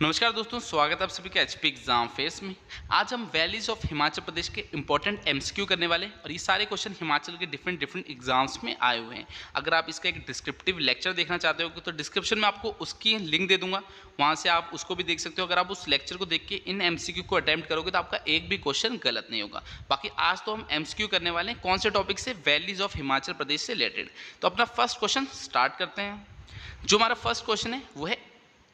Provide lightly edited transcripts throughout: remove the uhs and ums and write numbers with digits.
नमस्कार दोस्तों, स्वागत है आप सभी का एचपी एग्जाम फेस में। आज हम वैलीज ऑफ हिमाचल प्रदेश के इंपॉर्टेंट एमसीक्यू करने वाले हैं और ये सारे क्वेश्चन हिमाचल के डिफरेंट एग्जाम्स में आए हुए हैं। अगर आप इसका एक डिस्क्रिप्टिव लेक्चर देखना चाहते हो तो डिस्क्रिप्शन में आपको उसकी लिंक दे दूंगा, वहाँ से आप उसको भी देख सकते हो। अगर आप उस लेक्चर को देख के इन एमसीक्यू को अटैम्प्ट करोगे तो आपका एक भी क्वेश्चन गलत नहीं होगा। बाकी आज तो हम एमसीक्यू करने वाले हैं कौन से टॉपिक से, वैलीज ऑफ हिमाचल प्रदेश से रिलेटेड। तो अपना फर्स्ट क्वेश्चन स्टार्ट करते हैं। जो हमारा फर्स्ट क्वेश्चन है वो है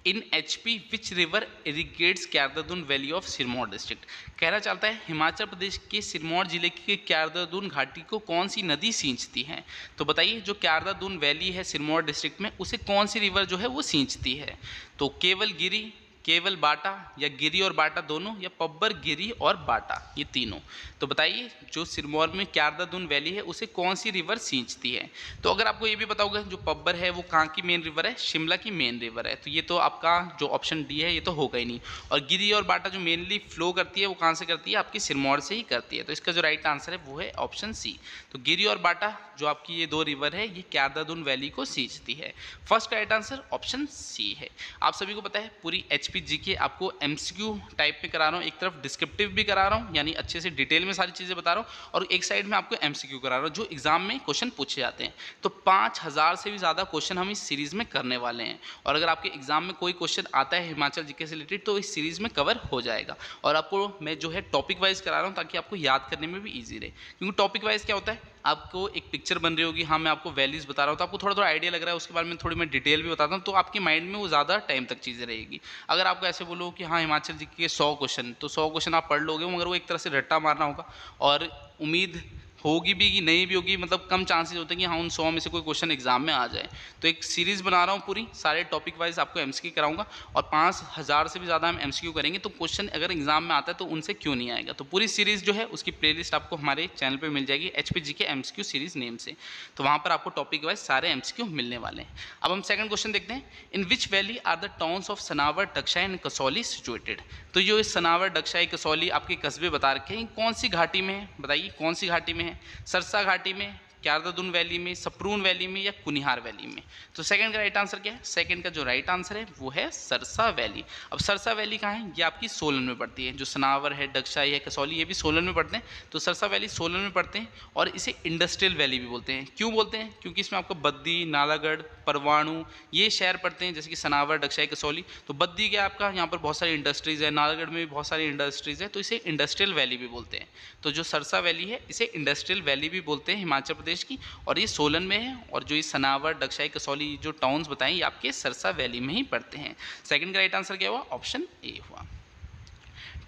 in HP which river irrigates Kyardun valley of Sirmaur district. कहना चाहता है हिमाचल प्रदेश के सिरमौर जिले की क्यारदुन घाटी को कौन सी नदी सींचती है। तो बताइए, जो क्यारदुन वैली है सिरमौर डिस्ट्रिक्ट में, उसे कौन सी रिवर जो है वो सींचती है। तो केवल गिरी, केवल बाटा, या गिरी और बाटा दोनों, या पब्बर, गिरी और बाटा, ये तीनों। तो बताइए, जो सिरमौर में क्यारदुन वैली है उसे कौन सी रिवर सींचती है। तो अगर आपको ये भी पता होगा, जो पब्बर है वो कहाँ की मेन रिवर है, शिमला की मेन रिवर है। तो ये तो आपका जो ऑप्शन डी है ये तो होगा ही नहीं। और गिरी और बाटा जो मेनली फ्लो करती है वो कहाँ से करती है, आपकी सिरमौर से ही करती है। तो इसका जो राइट आंसर है वो है ऑप्शन सी। तो गिरी और बाटा जो आपकी ये दो रिवर है ये क्यारदुन वैली को सींचती है। First right answer option C है। आप सभी को पता है पूरी एचपी जीके आपको एमसीक्यू टाइप में करा रहा हूँ, एक तरफ डिस्क्रिप्टिव भी करा रहा हूँ यानी अच्छे से डिटेल में सारी चीज़ें बता रहा हूँ, और एक साइड में आपको एमसीक्यू करा रहा हूँ जो एग्जाम में क्वेश्चन पूछे जाते हैं। तो 5000 से भी ज़्यादा क्वेश्चन हम इस सीरीज़ में करने वाले हैं, और अगर आपके एग्जाम में कोई क्वेश्चन आता है हिमाचल जीके से रिलेटेड तो इस सीरीज़ में कवर हो जाएगा। और आपको मैं जो है टॉपिक वाइज करा रहा हूँ ताकि आपको याद करने में भी ईजी रहे। क्योंकि टॉपिक वाइज क्या होता है, आपको एक पिक्चर बन रही होगी, हाँ मैं आपको वैल्यूज़ बता रहा हूँ तो आपको थोड़ा थोड़ा आइडिया लग रहा है, उसके बारे में थोड़ी मैं डिटेल भी बताता हूँ तो आपके माइंड में वो ज़्यादा टाइम तक चीज़ें रहेगी। अगर आपको ऐसे बोलो कि हाँ हिमाचल जी के 100 क्वेश्चन, तो 100 क्वेश्चन आप पढ़ लोगे मगर वो एक तरह से रट्टा मारना होगा, और उम्मीद होगी भी कि नहीं भी होगी, मतलब कम चांसेस होते हैं कि हाँ उन 100 में से कोई क्वेश्चन एग्जाम में आ जाए। तो एक सीरीज़ बना रहा हूँ पूरी, सारे टॉपिक वाइज आपको एमसीक्यू कराऊंगा, और 5000 से भी ज़्यादा हम एमसीक्यू करेंगे। तो क्वेश्चन अगर एग्जाम में आता है तो उनसे क्यों नहीं आएगा। तो पूरी सीरीज़ जो है उसकी प्लेलिस्ट आपको हमारे चैनल पर मिल जाएगी, एचपी के एमसीक्यू सीरीज़ नेम से। तो वहाँ पर आपको टॉपिक वाइज सारे एमसीक्यू मिलने वाले हैं। अब हम सेकंड क्वेश्चन देखते हैं। In which valley are the towns of Sanawar, Dagshai and Kasauli situated. तो जो इस सनावर, डक्शाई, कसौली आपके कस्बे बता रखे हैं कौन सी घाटी में है, बताइए कौन सी घाटी में है। सरसा घाटी में, क्यारदुन वैली में, सप्रून वैली में, या कुनिहार वैली में। तो सेकंड का राइट आंसर क्या है, सेकंड का जो राइट आंसर है वो है सरसा वैली। अब सरसा वैली कहाँ है, ये आपकी सोलन में पड़ती है। जो सनावर है, डक्शाई है, कसौली, ये भी सोलन में पड़ते हैं। तो सरसा वैली सोलन में पड़ते हैं, और इसे इंडस्ट्रियल वैली भी बोलते हैं। क्यों बोलते हैं, क्योंकि इसमें आपको बद्दी, नालागढ़, परवाणु ये शहर पड़ते हैं, जैसे कि सनावर, डक्शाई, कसौली। तो बद्दी क्या आपका, यहाँ पर बहुत सारी इंडस्ट्रीज़ है, नालागढ़ में भी बहुत सारी इंडस्ट्रीज़ है, तो इसे इंडस्ट्रियल वैली भी बोलते हैं। तो जो सरसा वैली है इसे इंडस्ट्रियल वैली भी बोलते हैं हिमाचल प्रदेश की, और ये सोलन में है। और जो ये सनावर, डक्शाई, कसौली जो टाउन्स बताएं ये आपके सरसा वैली में ही पड़ते हैं। सेकंड का राइट आंसर क्या हुआ, ऑप्शन ए हुआ।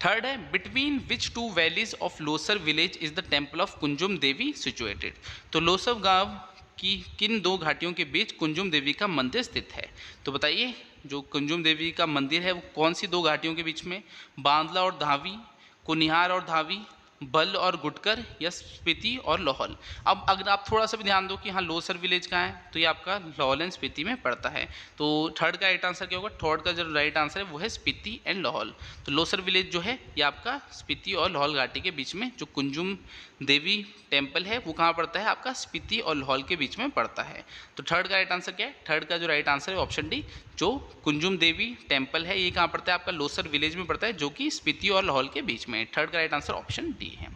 थर्ड है, between which two valleys of Losar village is the temple of Kunzum Devi situated. तो लोसर गांव की किन दो घाटियों के बीच कुंजुम देवी का मंदिर स्थित है। तो बताइए, जो कुंजुम देवी का मंदिर है वो कौन सी दो घाटियों के बीच में, बांदला और धावी, कुनिहार और धावी, बल और गुटकर, या स्पीति और लाहौल। अब अगर आप थोड़ा सा भी ध्यान दो कि हाँ लोसर विलेज कहाँ है, तो ये आपका लाहौल एंड स्पीति में पड़ता है। तो थर्ड का राइट आंसर क्या होगा, थर्ड का जो राइट आंसर है वो है स्पीति एंड लाहौल। तो लोसर विलेज जो है ये आपका स्पीति और लाहौल घाटी के बीच में, जो कुंजुम देवी टेम्पल है वो कहाँ पड़ता है, आपका स्पीति और लाहौल के बीच में पड़ता है। तो थर्ड का राइट आंसर क्या है, थर्ड का जो राइट आंसर है ऑप्शन डी, जो कुंजुम देवी टेम्पल है ये कहाँ पड़ता है, आपका लोसर विलेज में पड़ता है, जो कि स्पीति और लाहौल के बीच में। थर्ड का राइट आंसर ऑप्शन डी है।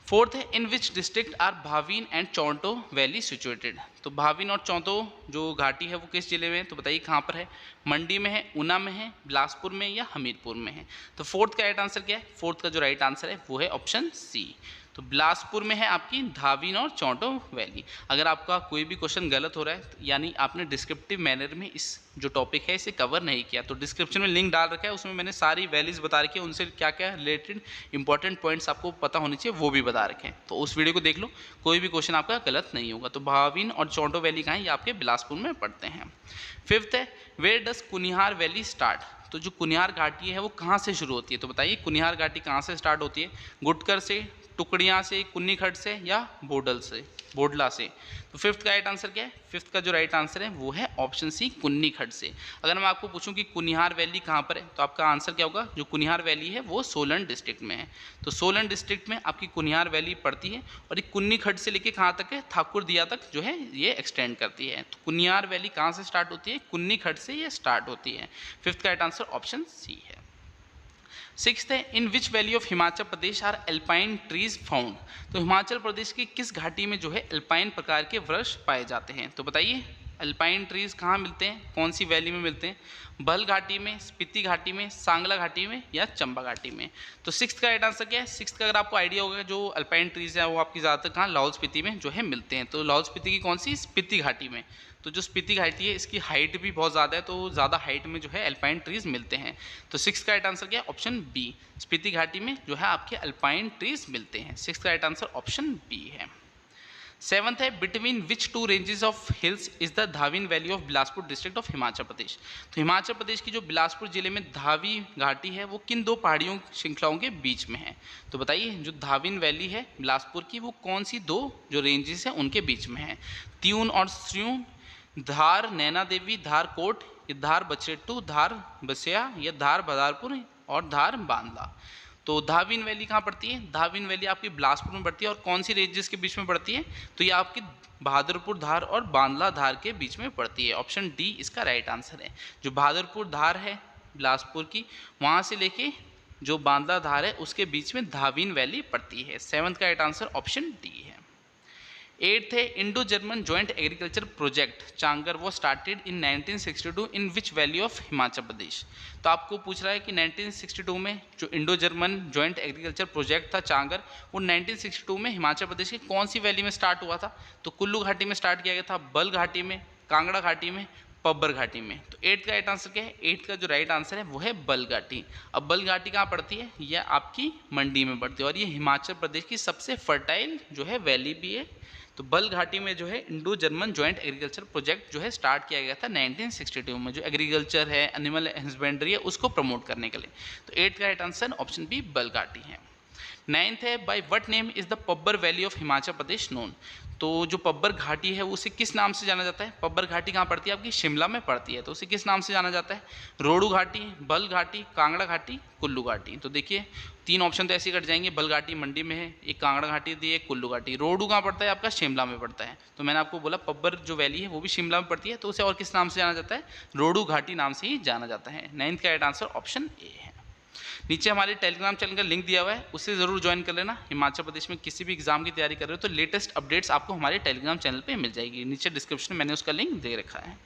फोर्थ है, in which district are Bhavin and Chaunto valley situated. तो भावीन और चौंटो जो घाटी है वो किस जिले में है, तो बताइए कहाँ पर है, मंडी में है, ऊना में है, बिलासपुर में, या हमीरपुर में है। तो फोर्थ का राइट आंसर क्या है, फोर्थ का जो राइट आंसर है वो है ऑप्शन सी। तो बिलासपुर में है आपकी धावीन और चौंटो वैली। अगर आपका कोई भी क्वेश्चन गलत हो रहा है यानी आपने डिस्क्रिप्टिव मैनर में इस जो टॉपिक है इसे कवर नहीं किया, तो डिस्क्रिप्शन में लिंक डाल रखा है, उसमें मैंने सारी वैलीज बता रखी है, उनसे क्या क्या रिलेटेड इंपॉर्टेंट पॉइंट्स आपको पता होने चाहिए वो भी बता रखे हैं। तो उस वीडियो को देख लो, कोई भी क्वेश्चन आपका गलत नहीं होगा। तो भावीन और चौंटो वैली कहाँ है, ये आपके बिलासपुर में पड़ते हैं। फिफ्थ है, where does Kunihar valley start. तो जो कुनिहार घाटी है वो कहाँ से शुरू होती है, तो बताइए कुनिहार घाटी कहाँ से स्टार्ट होती है, गुटकर से, टुकड़ियाँ से, कुन्नी खड्ड से या बोडला से। तो फिफ्थ का राइट आंसर क्या है? फिफ्थ का जो राइट आंसर है वो है ऑप्शन सी, कुन्नी खड्ड से। अगर मैं आपको पूछूं कि कुनिहार वैली कहाँ पर है, तो आपका आंसर क्या होगा? जो कुनिहार वैली है वो सोलन डिस्ट्रिक्ट में है। तो सोलन डिस्ट्रिक्ट में आपकी कुनिहार वैली पड़ती है और ये कुन्नी खड्ड से लेके कहाँ तक है? ठाकुरदिया तक जो है ये एक्सटेंड करती है। तो कुनिहार वैली कहाँ से स्टार्ट होती है? कुन्नी खड्ड से ये स्टार्ट होती है। फिफ्थ का राइट आंसर ऑप्शन सी है। सिक्स्थ है, in which valley of Himachal Pradesh are alpine trees found. तो हिमाचल प्रदेश की किस घाटी में जो है एल्पाइन प्रकार के वृक्ष पाए जाते हैं? तो बताइए एल्पाइन ट्रीज कहाँ मिलते हैं, कौन सी वैली में मिलते हैं? बल घाटी में, स्पीति घाटी में, सांगला घाटी में या चंबा घाटी में? तो सिक्स्थ का राइट आंसर क्या है? सिक्स्थ का अगर आपको आइडिया होगा, जो अल्पाइन ट्रीज है वो आपकी ज़्यादातर कहाँ? लाहौल स्पीति में जो है मिलते हैं। तो लाहौल स्पीति की कौन सी? स्पीति घाटी में। तो जो स्पीति घाटी है इसकी हाइट भी बहुत ज़्यादा है, तो ज़्यादा हाइट में जो है अल्पाइन ट्रीज मिलते हैं। तो सिक्स का राइट आंसर क्या है? ऑप्शन बी, स्पीति घाटी में जो है आपके अल्पाइन ट्रीज मिलते हैं। सिक्स का राइट आंसर ऑप्शन बी है। सेवंथ है, between which two ranges of hills is the Dhavin valley of Bilaspur district of Himachal Pradesh. तो हिमाचल प्रदेश की जो बिलासपुर जिले में धावी घाटी है वो किन दो पहाड़ियों श्रृंखलाओं के बीच में है? तो बताइए जो धाविन वैली है बिलासपुर की वो कौन सी दो जो रेंजेस हैं उनके बीच में है? त्यून और स्यून, धार नैना देवी, धार कोट, या धार बछेट्टू, धार बसिया या धार बदारपुर और धार बांदा। तो धाविन वैली कहाँ पड़ती है? धाविन वैली आपकी बिलासपुर में पड़ती है और कौन सी रेंजेस के बीच में पड़ती है? तो ये आपकी बहादुरपुर धार और बांदला धार के बीच में पड़ती है। ऑप्शन डी इसका राइट आंसर है। जो बहादुरपुर धार है बिलासपुर की, वहाँ से लेके जो बांदला धार है उसके बीच में धाविन वैली पड़ती है। सेवंथ का राइट आंसर ऑप्शन डी है। एट्थ है, Indo German joint agriculture project Changar वो started in 1962 in which valley of Himachal Pradesh. तो आपको पूछ रहा है कि 1962 में जो Indo German joint agriculture project था चांगर, वो 1962 में हिमाचल प्रदेश की कौन सी वैली में स्टार्ट हुआ था? तो कुल्लू घाटी में स्टार्ट किया गया था, बल घाटी में, कांगड़ा घाटी में, पब्बर घाटी में। तो एट्थ का राइट आंसर क्या है? एट्थ का जो राइट आंसर है वो है बल घाटी। अब बल घाटी कहाँ पड़ती है? यह आपकी मंडी में पड़ती है और ये हिमाचल प्रदेश की सबसे फर्टाइल जो है वैली भी है। तो बल घाटी में जो है Indo German joint agriculture project जो है स्टार्ट किया गया था 1962 में, जो एग्रीकल्चर है, एनिमल हस्बेंड्री है, उसको प्रमोट करने के लिए। तो एट्थ का राइट आंसर ऑप्शन बी बल घाटी है। नाइन्थ है, by what name is the Pabbar valley of Himachal Pradesh known. तो जो पब्बर घाटी है उसे किस नाम से जाना जाता है? पब्बर घाटी कहाँ पड़ती है? आपकी शिमला में पड़ती है। तो उसे किस नाम से जाना जाता है? रोडू घाटी, बल घाटी, कांगड़ा घाटी, कुल्लू घाटी। तो देखिए तीन ऑप्शन तो ऐसे कट जाएंगे, बल घाटी मंडी में है, एक कांगड़ा घाटी दी है, कुल्लू घाटी। रोडू कहाँ पड़ता है? आपका शिमला में पड़ता है। तो मैंने आपको बोला पब्बर जो वैली है वो भी शिमला में पड़ती है, तो उसे और किस नाम से जाना जाता है? रोडू घाटी नाम से ही जाना जाता है। नाइन्थ का राइट आंसर ऑप्शन ए है। नीचे हमारे टेलीग्राम चैनल का लिंक दिया हुआ है, उससे ज़रूर ज्वाइन कर लेना। हिमाचल प्रदेश में किसी भी एग्जाम की तैयारी कर रहे हो तो लेटेस्ट अपडेट्स आपको हमारे टेलीग्राम चैनल पे मिल जाएगी। नीचे डिस्क्रिप्शन में मैंने उसका लिंक दे रखा है।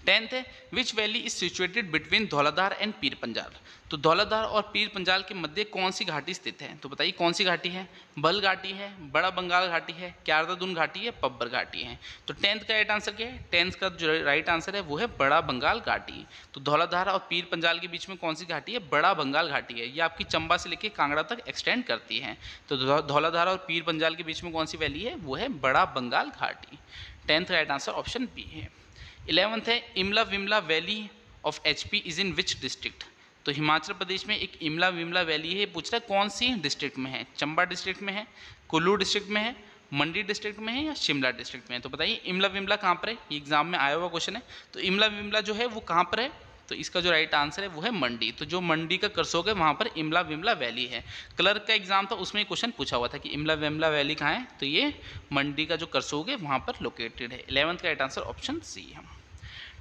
टेंथ है, विच valley is situated between Dhauladhar and Pir Panjal. तो धौलाधार और पीर पंजाल के मध्य कौन सी घाटी स्थित है? तो बताइए कौन सी घाटी है? बल घाटी है, बड़ा बंगाल घाटी है, क्यारदादुन घाटी है, पब्बर घाटी है। तो टेंथ का राइट आंसर क्या है? टेंथ का जो राइट आंसर है वो है बड़ा बंगाल घाटी। तो धौलाधार और पीर पंजाल के बीच में कौन सी घाटी है? बड़ा बंगाल घाटी है। ये आपकी चंबा से लेकर कांगड़ा तक एक्सटेंड करती है। तो धौलाधार और पीर पंजाल के बीच में कौन सी वैली है? वो है बड़ा बंगाल घाटी। Tenth right answer option B है। 11th है, Imla Vimla valley of HP is in which district. तो हिमाचल प्रदेश में एक इमला विमला वैली है, पूछ रहा है कौन सी डिस्ट्रिक्ट में है? चंबा डिस्ट्रिक्ट में है, कुल्लू डिस्ट्रिक्ट में है, मंडी डिस्ट्रिक्ट में है या शिमला डिस्ट्रिक्ट में है? तो बताइए इमला विमला कहाँ पर है? ये एग्जाम में आया हुआ क्वेश्चन है। तो इमला विमला जो है वो कहाँ पर है? तो इसका जो राइट आंसर है वो है मंडी। तो जो मंडी का करसोग है वहाँ पर इमला विमला वैली है। क्लर्क का एग्जाम था उसमें क्वेश्चन पूछा हुआ था कि इमला विमला वैली कहाँ है? तो ये मंडी का जो करसोग है वहाँ पर लोकेटेड है। 11th का राइट आंसर ऑप्शन सी है।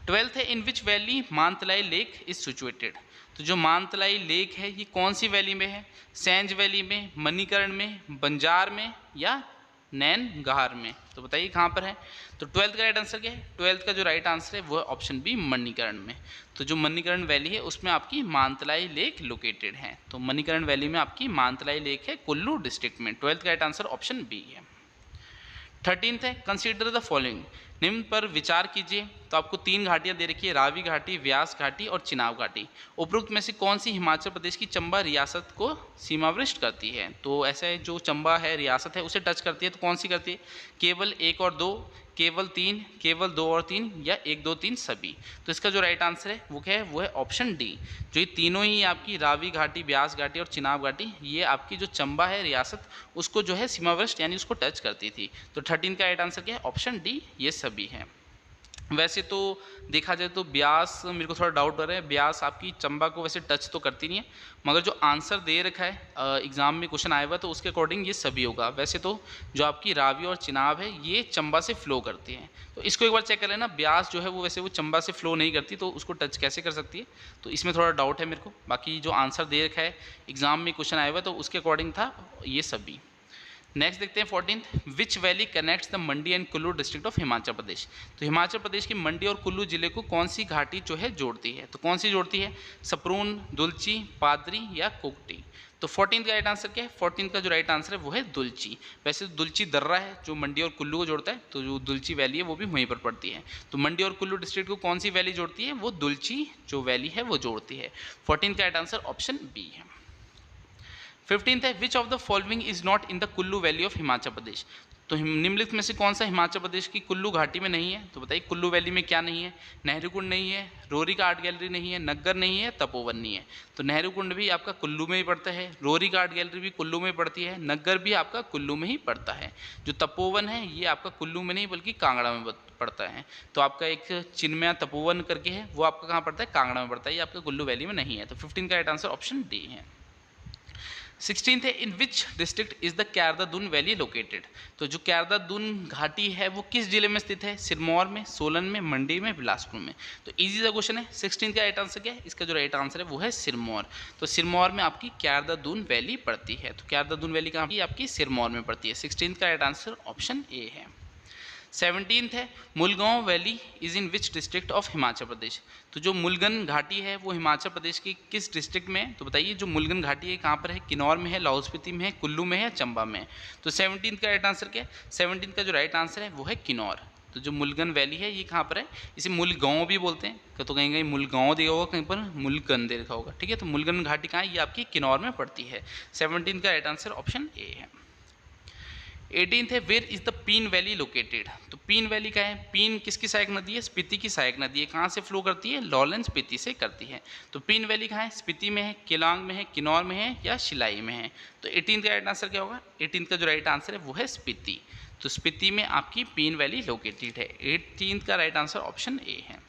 12th है, in which valley Mantalai lake is situated. तो जो मानतलाई लेक है ये कौन सी वैली में है? सैंज वैली में, मणिकरण में, बंजार में या नैनगार में? तो बताइए कहाँ पर है? तो 12th का राइट आंसर क्या है? 12th का जो राइट आंसर है वो है ऑप्शन बी मणिकरण में। तो जो मणिकरण वैली है उसमें आपकी मानतलाई लेक लोकेटेड है। तो मणिकरण वैली में आपकी मानतलाई लेक है कुल्लू डिस्ट्रिक्ट में। 12th का राइट आंसर ऑप्शन बी है। 13th है, कंसीडर द फॉलोइंग। निम्न पर विचार कीजिए। तो आपको तीन घाटियां दे रखी है, रावी घाटी, व्यास घाटी और चिनाब घाटी। उपरोक्त में से कौन सी हिमाचल प्रदेश की चंबा रियासत को सीमावृष्ट करती है? तो ऐसे जो चंबा है रियासत है उसे टच करती है, तो कौन सी करती है? केवल एक और दो, केवल 3, केवल 2 और 3, या 1, 2, 3 सभी। तो इसका जो राइट आंसर है वो क्या है, वो है ऑप्शन डी। जो ये तीनों ही आपकी रावी घाटी, ब्यास घाटी और चिनाब घाटी, ये आपकी जो चंबा है रियासत, उसको जो है सीमावर्ती यानी उसको टच करती थी। तो 13 का राइट आंसर क्या है, ऑप्शन डी, ये सभी है। वैसे तो देखा जाए तो ब्यास, मेरे को थोड़ा डाउट हो रहा है, ब्यास आपकी चंबा को वैसे टच तो करती नहीं है, मगर जो आंसर दे रखा है एग्जाम में क्वेश्चन आया हुआ तो उसके अकॉर्डिंग ये सभी होगा। वैसे तो जो आपकी रावी और चिनाब है ये चंबा से फ्लो करती हैं, तो इसको एक बार चेक कर लेना। ब्यास जो है वो वैसे वो चंबा से फ्लो नहीं करती, तो उसको टच कैसे कर सकती है, तो इसमें थोड़ा डाउट है मेरे को। बाकी जो आंसर दे रखा है एग्जाम में क्वेश्चन आया हुआ तो उसके अकॉर्डिंग था ये सभी। नेक्स्ट देखते हैं 14th, which valley connects the Mandi and Kullu district of Himachal Pradesh. तो हिमाचल प्रदेश की मंडी और कुल्लू जिले को कौन सी घाटी जो है जोड़ती है, तो कौन सी जोड़ती है, सपरून, दुलची, पादरी या कोकटी। तो 14th का राइट आंसर क्या है, 14th का जो राइट आंसर है वो है दुलची। वैसे दुलची दर्रा है जो मंडी और कुल्लू को जोड़ता है, तो जो दुलची वैली है वो भी वहीं पर पड़ती है। तो मंडी और कुल्लू डिस्ट्रिक्ट को कौन सी वैली जोड़ती है, वो दुलची जो वैली है वो जोड़ती है। 14th का राइट आंसर ऑप्शन बी है। 15th है, which of the following is not in the Kullu valley of Himachal Pradesh. तो निम्नलिखित में से कौन सा हिमाचल प्रदेश की कुल्लू घाटी में नहीं है, तो बताइए कुल्लू वैली में क्या नहीं है, नेहरू कुंड नहीं है, रोरी का आर्ट गैलरी नहीं है, नग्गर नहीं है, तपोवन नहीं है। तो नेहरू कुंड भी आपका कुल्लू में ही पड़ता है, रोरी का आर्ट गैलरी भी कुल्लू में पड़ती है, नग्गर भी आपका कुल्लू में ही पड़ता है। जो तपोवन है ये आपका कुल्लू में नहीं बल्कि कांगड़ा में पड़ता है। तो आपका एक चिन्मया तपोवन करके है, वो आपका कहाँ पड़ता है, कांगड़ा में पड़ता है, ये आपका कुल्लू वैली में नहीं है। तो 15 का राइट आंसर ऑप्शन डी है। 16th है, in which district is the Kiardadun valley located. तो जो कैरदादून घाटी है वो किस जिले में स्थित है, सिरमौर में, सोलन में, मंडी में, बिलासपुर में। तो इजी सा क्वेश्चन है। 16th का राइट आंसर क्या है, इसका जो राइट आंसर है वो है सिरमौर। तो सिरमौर में आपकी कैरदादून वैली पड़ती है। तो कैरदादून वैली कहाँ की, आपकी सिरमौर में पड़ती है। 16th का राइट आंसर ऑप्शन ए है। 17th है, Mulgaon valley is in which district of Himachal Pradesh. तो जो मुलगन घाटी है वो हिमाचल प्रदेश की किस डिस्ट्रिक्ट में है, तो बताइए जो मुलगन घाटी है कहाँ पर है, किन्नौर में है, लाहौल स्पीति में है, कुल्लू में है, चंबा में है। तो 17th का राइट आंसर क्या है, 17th का जो राइट आंसर है वो है किन्नौर। तो जो मुलगन वैली है ये कहाँ पर है, इसे मुलगांव भी बोलते हैं, तो कहीं कहीं मुलगांव दिया होगा, कहीं पर मुलगन दे रखा होगा, ठीक है। तो मुलगन घाटी कहाँ है, ये आपकी किन्नौर में पड़ती है। 17th का राइट आंसर ऑप्शन ए है। 18th है, where is the Pin valley located. तो पीन वैली का है, पीन किसकी सहायक नदी है, स्पीति की सहायक नदी है। कहाँ से फ्लो करती है, लॉलन स्पीति से करती है। तो पीन वैली कहाँ है, स्पीति में है, केलांग में है, किन्नौर में है या शिलाई में है। तो 18th का राइट आंसर क्या होगा, 18th का जो राइट आंसर है वो है स्पीति। तो स्पीति में आपकी पीन वैली लोकेटेड है। 18th का राइट आंसर ऑप्शन ए है।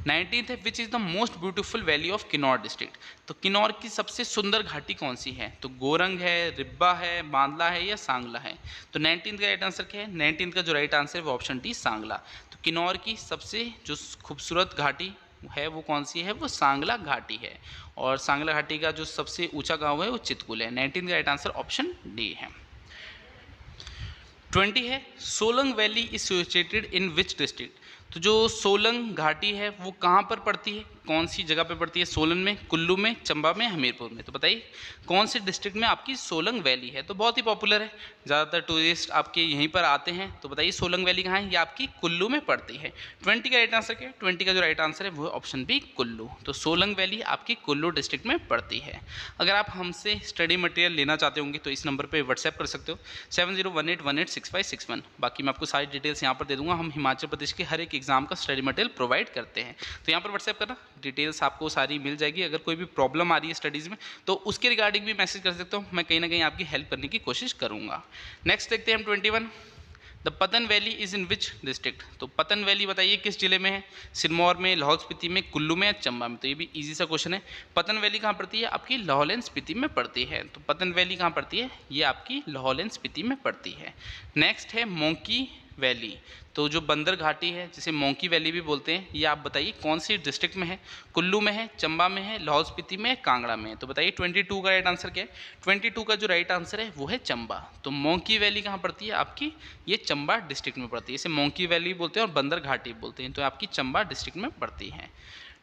19th है, which is the most beautiful valley of Kinnaur district. तो किन्नौर की सबसे सुंदर घाटी कौन सी है, तो गोरंग है, रिब्बा है, बांदला है या सांगला है। तो 19th का राइट आंसर क्या है, 19th का जो राइट आंसर है वो ऑप्शन डी सांगला। तो किन्नौर की सबसे जो खूबसूरत घाटी है वो कौन सी है, वो सांगला घाटी है। और सांगला घाटी का जो सबसे ऊंचा गांव है वो चितकुल है। 19th का राइट आंसर ऑप्शन डी है। 20 है, Solang valley is situated in which district. तो जो सोलंग घाटी है वो कहाँ पर पड़ती है, कौन सी जगह पे पड़ती है, सोलन में, कुल्लू में, चंबा में, हमीरपुर में। तो बताइए कौन से डिस्ट्रिक्ट में आपकी सोलंग वैली है। तो बहुत ही पॉपुलर है, ज़्यादातर टूरिस्ट आपके यहीं पर आते हैं। तो बताइए सोलंग वैली कहाँ है, ये आपकी कुल्लू में पड़ती है। 20 का राइट आंसर क्या है, 20 का जो राइट आंसर है वो ऑप्शन बी कुल्लू। तो सोलंग वैली आपकी कुल्लू डिस्ट्रिक्ट में पड़ती है। अगर आप हमसे स्टडी मटेरियल लेना चाहते होंगे तो इस नंबर पर व्हाट्सएप कर सकते हो 7018186561। बाकी मैं आपको सारी डिटेल्स यहाँ पर दे दूँगा। हम हिमाचल प्रदेश के हर एक एग्जाम का स्टडी मटेरियल प्रोवाइड करते हैं, तो यहाँ पर व्हाट्सएप करना, डिटेल्स आपको सारी मिल जाएगी। अगर कोई भी प्रॉब्लम आ रही है स्टडीज़ में तो उसके रिगार्डिंग भी मैसेज कर सकते हो, मैं कहीं ना कहीं आपकी हेल्प करने की कोशिश करूँगा। नेक्स्ट देखते हैं हम 21, द पतन valley is in which district. तो पतन वैली बताइए किस जिले में है, सिरमौर में, लाहौल स्पीति में, कुल्लू में या चंबा में। तो ये भी इजी सा क्वेश्चन है। पतन वैली कहाँ पड़ती है, आपकी लाहौल एंड स्पीति में पड़ती है। तो पतन वैली कहाँ पड़ती है, ये आपकी लाहौल एंड स्पीति में पड़ती है। नेक्स्ट है मोंकी वैली। तो जो बंदर घाटी है जिसे मोंकी वैली भी बोलते हैं, ये आप बताइए कौन सी डिस्ट्रिक्ट में है, कुल्लू में है, चंबा में है, लाहौल स्पीति में है, कांगड़ा में है। तो बताइए 22 का राइट आंसर क्या है, 22 का जो राइट आंसर है वो है चंबा। तो मोंकी वैली कहाँ पड़ती है आपकी, ये चंबा डिस्ट्रिक्ट में पड़ती है। इसे मोंकी वैली बोलते हैं और बंदर घाटी बोलते हैं, तो आपकी चंबा डिस्ट्रिक्ट में पड़ती है।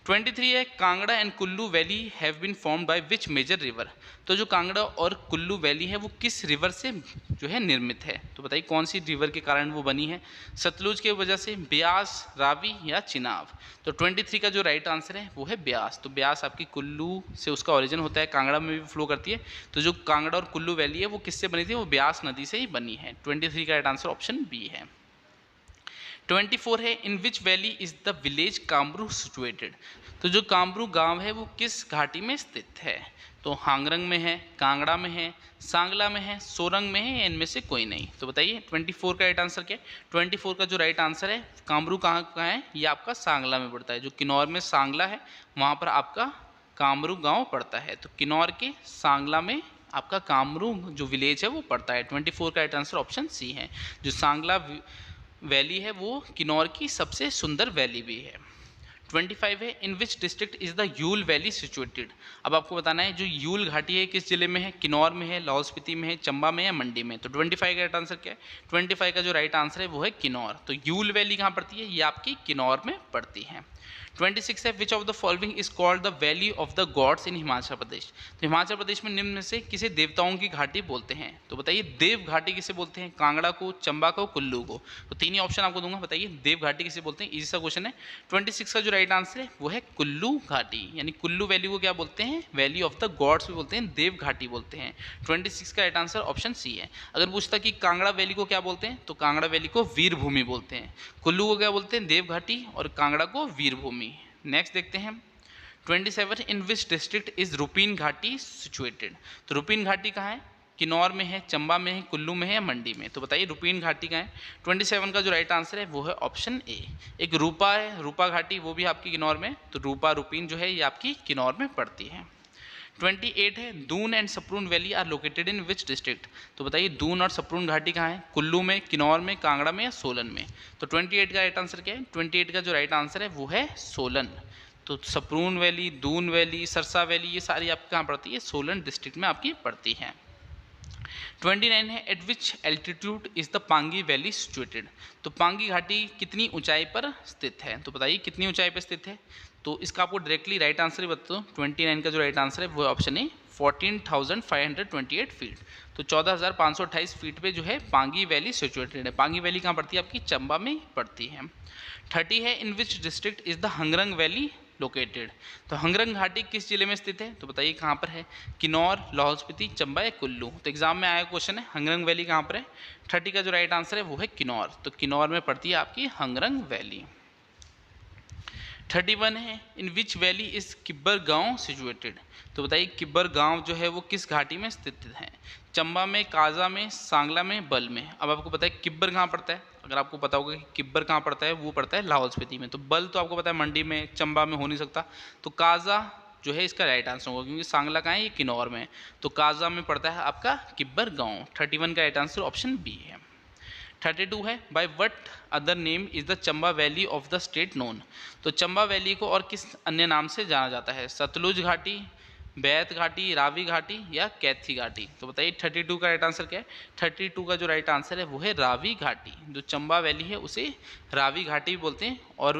23 है, Kangra and Kullu valley have been formed by which major river. तो जो कांगड़ा और कुल्लू वैली है वो किस रिवर से जो है निर्मित है। तो बताइए कौन सी रिवर के कारण वो बनी है, सतलुज के वजह से, ब्यास, रावी या चिनाब। तो 23 का जो राइट आंसर है वो है ब्यास। तो ब्यास आपकी कुल्लू से उसका ओरिजिन होता है, कांगड़ा में भी फ्लो करती है। तो जो कांगड़ा और कुल्लू वैली है वो किससे बनी थी, वो ब्यास नदी से ही बनी है। 23 का राइट आंसर ऑप्शन बी है। 24 है, in which valley is the village Kamru situated. तो जो कामरू गांव है वो किस घाटी में स्थित है? तो हांगरंग में है, कांगड़ा में है, सांगला में है, सोरंग में है, या इनमें से कोई नहीं? तो बताइए 24 का राइट आंसर क्या है? 24 का जो राइट आंसर है, कामरू कहाँ का है? ये आपका सांगला में पड़ता है। जो किन्नौर में सांगला है वहाँ पर आपका कामरू गांव पड़ता है। तो किन्नौर के सांगला में आपका कामरू जो विलेज है वो पड़ता है। 24 का राइट आंसर ऑप्शन सी है। जो सांगला वैली है वो किन्नौर की सबसे सुंदर वैली भी है। 25 है, in which district is the Yul valley situated. अब आपको बताना है जो यूल घाटी है किस जिले में है? किन्नौर में है, लाहौल स्पीति में है, चंबा में, या मंडी में? तो 25 का राइट आंसर क्या है? 25 का जो राइट आंसर है वो है किन्नौर। तो यूल वैली कहाँ पड़ती है? ये आपकी किन्नौर में पड़ती है। 26 है, which of the following is called the valley of the gods in Himachal Pradesh. तो हिमाचल प्रदेश में निम्न में से किसे देवताओं की घाटी बोलते हैं? तो बताइए देव घाटी किसे बोलते हैं? कांगड़ा को, चंबा को, कुल्लू को? तो तीन ही ऑप्शन आपको दूंगा, बताइए देव घाटी किसे बोलते हैं? इजी सा क्वेश्चन है। 26 का जो राइट आंसर है वो है कुल्लू घाटी, यानी कुल्लू वैली को क्या बोलते हैं? वैली ऑफ द गॉड्स भी बोलते हैं, देव घाटी बोलते हैं। 26 का राइट आंसर ऑप्शन सी है। अगर पूछता कि कांगड़ा वैली को क्या बोलते हैं, तो कांगड़ा वैली को वीर भूमि बोलते हैं, कुल्लू को क्या बोलते हैं? देव घाटी, और कांगड़ा को वीर भूमि। नेक्स्ट देखते हैं 27, इन विच डिस्ट्रिक्ट इज रुपीन घाटी सिचुएटेड। तो रुपीन घाटी कहाँ है? किन्नौर में है, चंबा में है, कुल्लू में है, या मंडी में? तो बताइए रुपीन घाटी कहाँ है? 27 का जो राइट आंसर है वो है ऑप्शन ए। एक रूपा है, रूपा घाटी, वो भी आपकी किन्नौर में। तो रूपा रुपीन जो है ये आपकी किन्नौर में पड़ती है। 28 है, Doon and Saproon valley are located in which district. तो बताइए दून और सप्रून घाटी कहाँ है? कुल्लू में, किन्नौर में, कांगड़ा में, या सोलन में? तो 28 का राइट आंसर क्या है? 28 का जो राइट आंसर है वो है सोलन। तो Saproon valley, Doon valley, Sarsa valley, ये सारी आपकी कहाँ पड़ती है? सोलन डिस्ट्रिक्ट में आपकी पड़ती है। 29 है, eight which altitude is the Pangi valley situated. तो पांगी घाटी कितनी ऊंचाई पर स्थित है? तो बताइए कितनी ऊंचाई पर स्थित है? तो इसका आपको डायरेक्टली राइट आंसर ही बता दो। 29 का जो राइट आंसर है वो ऑप्शन ए 14,528 फीट। तो 14,528 फीट पे जो है पांगी वैली सिचुएटेड है। पांगी वैली कहाँ पड़ती है? आपकी चंबा में पड़ती है। 30 है, in which district is the Hangrang valley located. तो हंगरंग घाटी किस जिले में स्थित है? तो बताइए कहाँ पर है? किन्नौर, लाहौल स्पीति, चंबा, या कुल्लू? तो एग्जाम में आया क्वेश्चन है हंगरंग वैली कहाँ पर है। 30 का जो राइट आंसर है वो है किन्नौर। तो किन्नौर में पड़ती है आपकी हंगरंग वैली। 31 है, in which valley is Kibber गांव सिचुएटेड। तो बताइए किब्बर गांव जो है वो किस घाटी में स्थित है? चंबा में, काजा में, सांगला में, बल में? अब आपको पता है किब्बर कहाँ पड़ता है। अगर आपको पता होगा कि किब्बर कहाँ पड़ता है, वो पड़ता है लाहौल स्पीति में। तो बल तो आपको पता है मंडी में, चंबा में हो नहीं सकता। तो काजा जो है इसका राइट आंसर होगा, क्योंकि सांगला कहाँ है? ये किन्नौर में। तो काजा में पड़ता है आपका किब्बर गाँव। 31 का राइट आंसर ऑप्शन बी है। 32 है, by what other name is the Chamba valley of the state known. तो चंबा वैली को और किस अन्य नाम से जाना जाता है? सतलुज घाटी, बैत घाटी, रावी घाटी, या कैथी घाटी? तो बताइए 32 का राइट आंसर क्या है? 32 का जो राइट आंसर है वो है रावी घाटी। जो चंबा वैली है उसे रावी घाटी भी बोलते हैं, और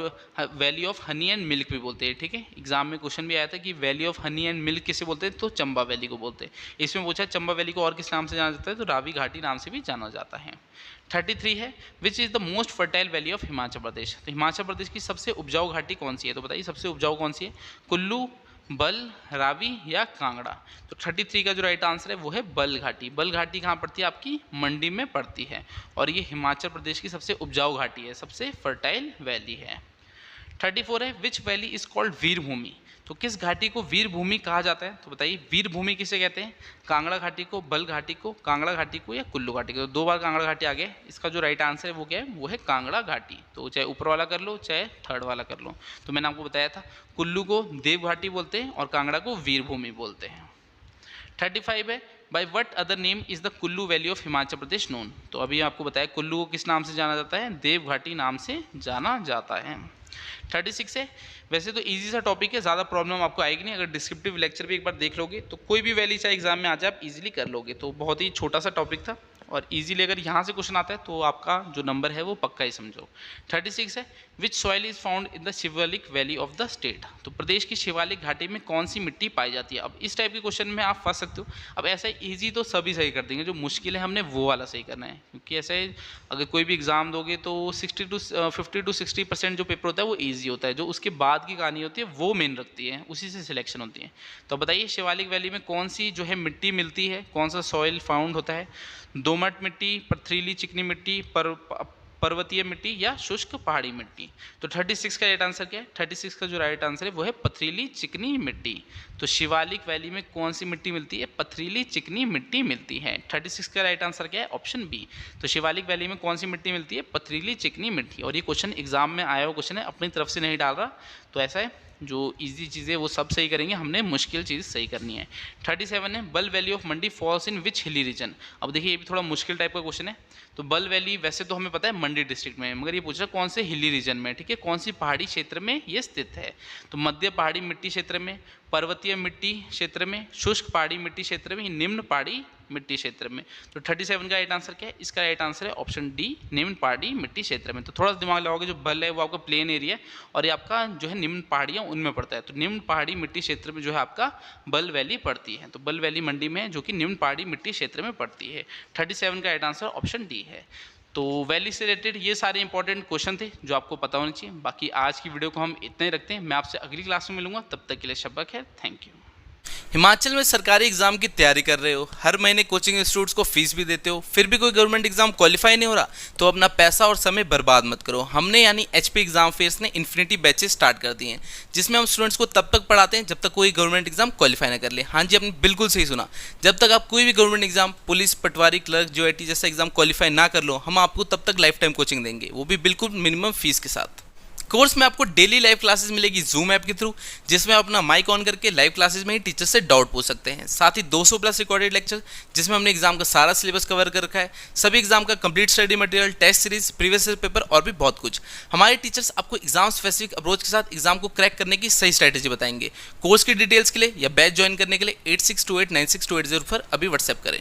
valley of honey and milk भी बोलते हैं। ठीक है, एग्जाम में क्वेश्चन भी आया था कि valley of honey and milk किसे बोलते हैं? तो चंबा वैली को बोलते हैं। इसमें पूछा चंबा वैली को और किस नाम से जाना जाता है? तो रावी घाटी नाम से भी जाना जाता है। 33 है, which is the most fertile valley of Himachal Pradesh. तो हिमाचल प्रदेश की सबसे उपजाऊ घाटी कौन सी है? तो बताइए सबसे उपजाऊ कौन सी है? कुल्लू, बल, रावी, या कांगड़ा? तो 33 का जो राइट आंसर है वो है बल घाटी। बल घाटी कहाँ पड़ती है? आपकी मंडी में पड़ती है, और ये हिमाचल प्रदेश की सबसे उपजाऊ घाटी है, सबसे फर्टाइल वैली है। 34 है, विच वैली इज कॉल्ड वीर भूमि। तो किस घाटी को वीर भूमि कहा जाता है? तो बताइए वीर भूमि किसे कहते हैं? कांगड़ा घाटी को, बल घाटी को, कांगड़ा घाटी को, या कुल्लू घाटी को? तो 2 बार कांगड़ा घाटी आ गया। इसका जो राइट आंसर है वो क्या है? वो है कांगड़ा घाटी। तो चाहे ऊपर वाला कर लो चाहे थर्ड वाला कर लो। तो मैंने आपको बताया था कुल्लू को देव घाटी बोलते हैं और कांगड़ा को वीर भूमि बोलते हैं। 35 है, by what other name is the Kullu valley of Himachal Pradesh known. तो अभी आपको बताया कुल्लू को किस नाम से जाना जाता है? देव घाटी नाम से जाना जाता है। 36 है, वैसे तो इजी सा टॉपिक है, ज़्यादा प्रॉब्लम आपको आएगी नहीं। अगर डिस्क्रिप्टिव लेक्चर भी एक बार देख लोगे तो कोई भी वैली चाहे एग्जाम में आ जाए आप इजीली कर लोगे। तो बहुत ही छोटा सा टॉपिक था, और इजीली अगर यहाँ से क्वेश्चन आता है तो आपका जो नंबर है वो पक्का ही समझो। 36 है, विच soil is found in the Shivalik valley of the state. तो प्रदेश की शिवालिक घाटी में कौन सी मिट्टी पाई जाती है? अब इस टाइप के क्वेश्चन में आप फंस सकते हो। अब ऐसा ईजी तो सभी सही कर देंगे, जो मुश्किल है हमने वो वाला सही करना है, क्योंकि ऐसे अगर कोई भी एग्जाम दोगे तो 50 to 60% जो पेपर होता है वो ईजी होता है, जो उसके बाद की कहानी होती है वो मेन रखती है, उसी से सिलेक्शन होती है। तो बताइए शिवालिक वैली में कौन सी जो है मिट्टी मिलती है, कौन सा सॉइल फाउंड होता है? दोमट मिट्टी, पथरीली चिकनी मिट्टी, पर्वतीय मिट्टी या शुष्क पहाड़ी मिट्टी। तो 36 का राइट आंसर क्या है? 36 का जो राइट आंसर है वो है पथरीली चिकनी मिट्टी। तो शिवालिक वैली में कौन सी मिट्टी मिलती है? पथरीली चिकनी मिट्टी मिलती है। 36 का राइट आंसर क्या है? Option B. तो शिवालिक वैली में कौन सी मिट्टी मिलती है? पथरीली चिकनी मिट्टी। और ये क्वेश्चन एग्जाम में आया हुआ क्वेश्चन है, अपनी तरफ से नहीं डाल रहा। तो ऐसा है, जो इजी चीज़ें वो सब सही करेंगे, हमने मुश्किल चीज़ सही करनी है। 37 है, बल valley of Mandi falls in which hilly region. अब देखिए ये भी थोड़ा मुश्किल टाइप का क्वेश्चन है। तो बल वैली वैसे तो हमें पता है मंडी डिस्ट्रिक्ट में, मगर ये पूछ रहा है कौन से हिली रीजन में, ठीक है, कौन सी पहाड़ी क्षेत्र में ये स्थित है। तो मध्य पहाड़ी मिट्टी क्षेत्र में, पर्वतीय मिट्टी क्षेत्र में, शुष्क पहाड़ी मिट्टी क्षेत्र में, निम्न पहाड़ी मिट्टी क्षेत्र में। तो 37 का राइट आंसर क्या है? इसका राइट आंसर है ऑप्शन डी, निम्न पहाड़ी मिट्टी क्षेत्र में। तो थोड़ा सा दिमाग लगाओगे, जो बल है वो आपका प्लेन एरिया है और ये आपका जो है निम्न पहाड़ियाँ उनमें पड़ता है। तो निम्न पहाड़ी मिट्टी क्षेत्र में जो है आपका बल वैली पड़ती है। तो बल वैली मंडी में है, जो कि निम्न पहाड़ी मिट्टी क्षेत्र में पड़ती है। 37 का राइट आंसर ऑप्शन डी है। तो वैली से रिलेटेड ये सारे इंपॉर्टेंट क्वेश्चन थे जो आपको पता होने चाहिए। बाकी आज की वीडियो को हम इतना ही रखते हैं। मैं आपसे अगली क्लास में मिलूंगा, तब तक के लिए शब्बा खैर, थैंक यू। हिमाचल में सरकारी एग्जाम की तैयारी कर रहे हो, हर महीने कोचिंग इंस्टीट्यूट्स को फीस भी देते हो, फिर भी कोई गवर्नमेंट एग्जाम क्वालिफाई नहीं हो रहा, तो अपना पैसा और समय बर्बाद मत करो। हमने यानी एचपी एग्जाम फेस ने इन्फिनिटी बैचेस स्टार्ट कर दिए हैं, जिसमें हम स्टूडेंट्स को तब तक पढ़ाते हैं जब तक कोई गवर्नमेंट एग्जाम क्वालिफाई ना कर ले। हाँ जी, आपने बिल्कुल सही सुना, जब तक आप कोई भी गवर्नमेंट एग्जाम, पुलिस, पटवारी, क्लर्क, JOIT जैसा एग्जाम क्वालिफाई ना कर लो, हम आपको तब तक लाइफ टाइम कोचिंग देंगे, वो भी बिल्कुल मिनिमम फीस के साथ। कोर्स में आपको डेली लाइव क्लासेस मिलेगी जूम ऐप के थ्रू, जिसमें आप अपना माइक ऑन करके लाइव क्लासेस में ही टीचर से डाउट पूछ सकते हैं। साथ ही 200+ रिकॉर्डेड लेक्चर, जिसमें हमने एग्जाम का सारा सिलेबस कवर कर रखा है, सभी एग्जाम का complete study material, test series, previous paper और भी बहुत कुछ। हमारे टीचर्स आपको एग्जाम स्पेसिफिक अप्रोच के साथ एग्जाम को क्रैक करने की सही स्ट्रैटेजी बताएंगे। कोर्स की डिटेल्स के लिए या बैच ज्वाइन करने के लिए 86289628 पर अभी व्हाट्सएप करें।